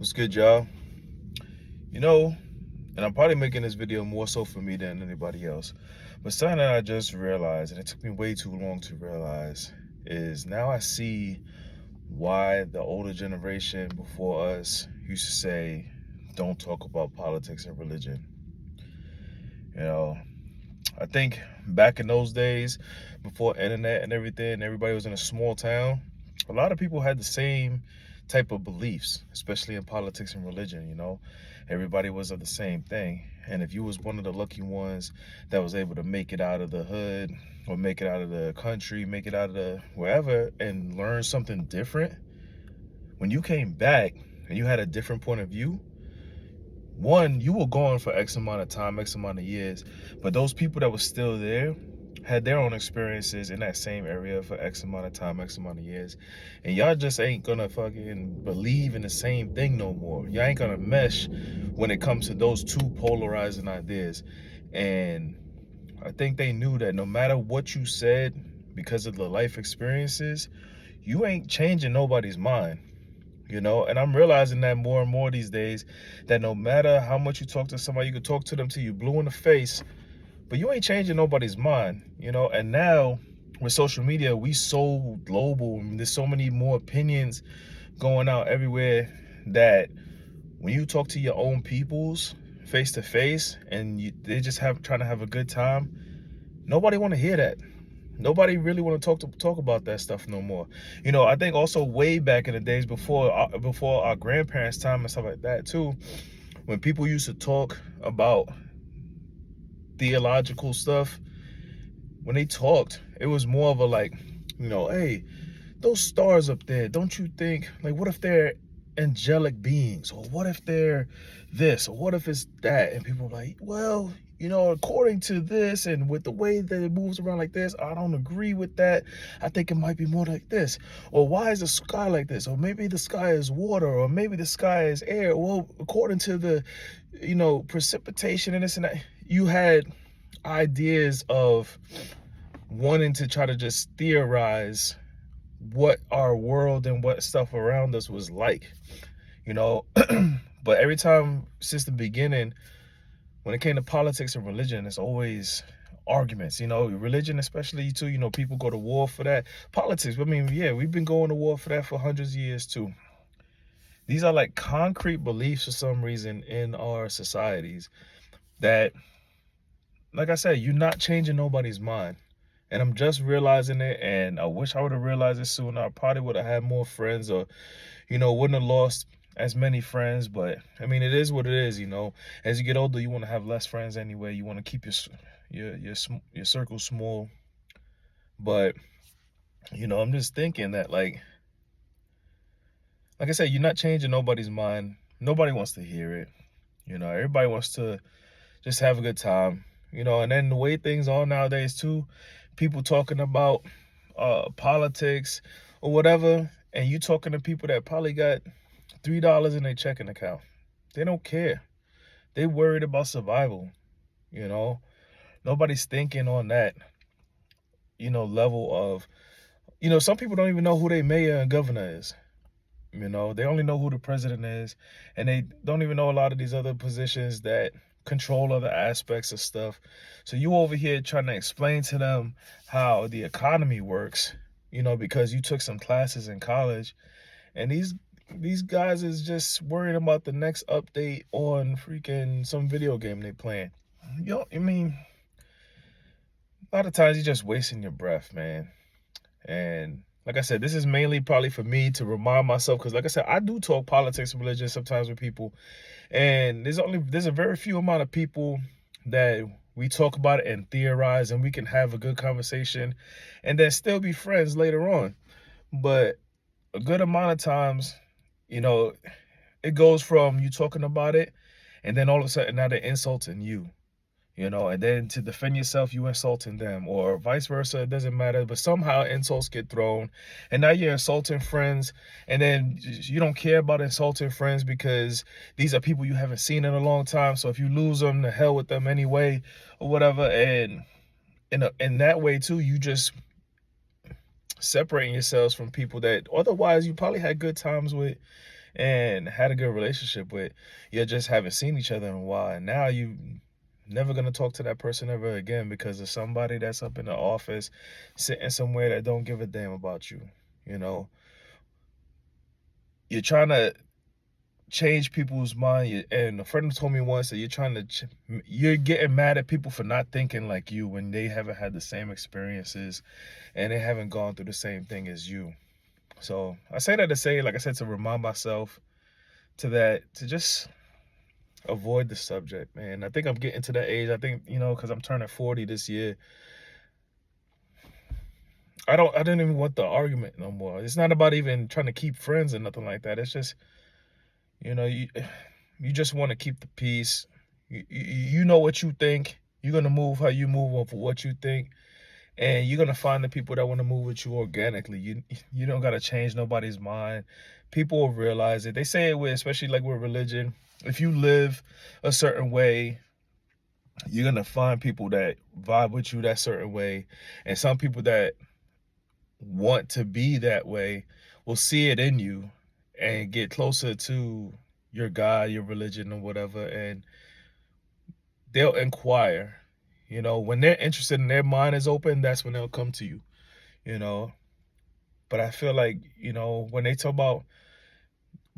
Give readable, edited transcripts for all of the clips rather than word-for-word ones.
What's good, y'all? You know, and I'm probably making this video more so for me than anybody else, but something that I just realized, and it took me way too long to realize, is now I see why the older generation before us used to say, don't talk about politics and religion. You know, I think back in those days, before internet and everything, everybody was in a small town. A lot of people had the same type of beliefs, especially in politics and religion. Everybody was of the same thing. And if you was one of the lucky ones that was able to make it out of the hood or make it out of the country, make it out of the wherever and learn something different, when you came back and you had a different point of view, one, you were gone for X amount of time, X amount of years, but those people that were still there had their own experiences in that same area for X amount of time, X amount of years, and y'all just ain't gonna fucking believe in the same thing no more. Y'all ain't gonna mesh when it comes to those two polarizing ideas. And I think they knew that no matter what you said, because of the life experiences, you ain't changing nobody's mind. And I'm realizing that more and more these days, that no matter how much you talk to somebody, you can talk to them till you blue in the face, but you ain't changing nobody's mind. And now with social media, we so global and there's so many more opinions going out everywhere, that when you talk to your own peoples face to face and they just trying to have a good time, nobody want to hear that. Nobody really want to talk about that stuff no more. I think also way back in the days before our grandparents' time and stuff like that too, when people used to talk about theological stuff, when they talked, it was more of a like, hey, those stars up there, don't you think, like, what if they're angelic beings, or what if they're this, or what if it's that? And people were like, well, according to this and with the way that it moves around like this, I don't agree with that. I think it might be more like this. Or why is the sky like this? Or maybe the sky is water, or maybe the sky is air. Well, according to the precipitation and this and that, you had ideas of wanting to try to just theorize what our world and what stuff around us was like. But every time since the beginning, when it came to politics and religion, it's always arguments. Religion especially too, people go to war for that. Politics, I mean, yeah, we've been going to war for that for hundreds of years too. These are like concrete beliefs for some reason in our societies that, like I said, you're not changing nobody's mind. And I'm just realizing it, and I wish I would have realized it sooner. I probably would have had more friends, or wouldn't have lost as many friends. But I mean, it is what it is. As you get older, you want to have less friends anyway. You want to keep your circle small. But I'm just thinking that, like I said, you're not changing nobody's mind. Nobody wants to hear it. Everybody wants to just have a good time. And then the way things are nowadays too, people talking about politics or whatever, and you talking to people that probably got $3 in their checking account. They don't care. They worried about survival. Nobody's thinking on that level of, some people don't even know who their mayor and governor is. They only know who the president is, and they don't even know a lot of these other positions that control other aspects of stuff. So you over here trying to explain to them how the economy works, because you took some classes in college, and these guys is just worrying about the next update on freaking some video game they playing. I mean, a lot of times you're just wasting your breath, man. And like I said, this is mainly probably for me to remind myself, because like I said, I do talk politics and religion sometimes with people, and there's a very few amount of people that we talk about it and theorize, and we can have a good conversation and then still be friends later on. But a good amount of times, it goes from you talking about it, and then all of a sudden now they're insulting you. And then to defend yourself, you insulting them, or vice versa. It doesn't matter, but somehow insults get thrown, and now you're insulting friends, and then you don't care about insulting friends because these are people you haven't seen in a long time. So if you lose them, the hell with them anyway, or whatever. And in that way too, you just separating yourselves from people that otherwise you probably had good times with and had a good relationship with. You just haven't seen each other in a while, and now you never gonna talk to that person ever again because of somebody that's up in the office sitting somewhere that don't give a damn about you. You know, you're trying to change people's mind, and a friend told me once that you're getting mad at people for not thinking like you when they haven't had the same experiences and they haven't gone through the same thing as you. So I say that to say, like I said, to remind myself to just avoid the subject, man. I think I'm getting to that age. I think, because I'm turning 40 this year, I didn't even want the argument no more. It's not about even trying to keep friends or nothing like that. It's just, you just want to keep the peace. You know what you think. You're gonna move how you move off of what you think, and you're gonna find the people that want to move with you organically. You don't gotta change nobody's mind. People will realize it. They say it with, especially like with religion. If you live a certain way, you're gonna find people that vibe with you that certain way, and some people that want to be that way will see it in you and get closer to your God, your religion, or whatever, and they'll inquire. When they're interested and their mind is open, that's when they'll come to you. you know but I feel like, when they talk about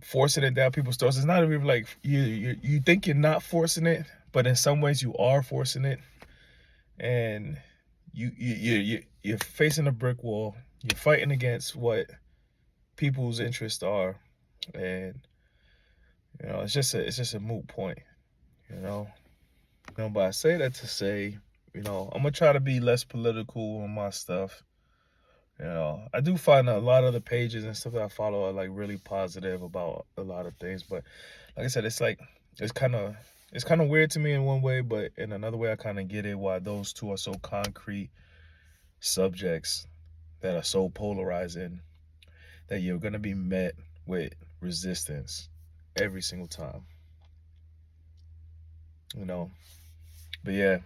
forcing it down people's throats, it's not even like you think you're not forcing it, but in some ways you are forcing it, and you're facing a brick wall. You're fighting against what people's interests are, and it's just a moot point. you know but I say that to say, I'm gonna try to be less political on my stuff. I do find a lot of the pages and stuff that I follow are like really positive about a lot of things, but like I said, it's kind of weird to me in one way, but in another way I kind of get it why those two are so concrete subjects that are so polarizing that you're gonna be met with resistance every single time. you know but yeah,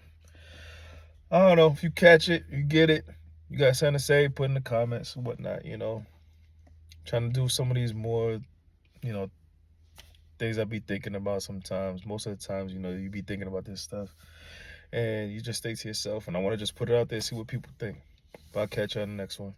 I don't know if you catch it, you get it, you got something to say, put in the comments and whatnot. Trying to do some of these more, you know things I be thinking about sometimes. Most of the times, you be thinking about this stuff and you just think to yourself, and I want to just put it out there, see what people think. But I'll catch you on the next one.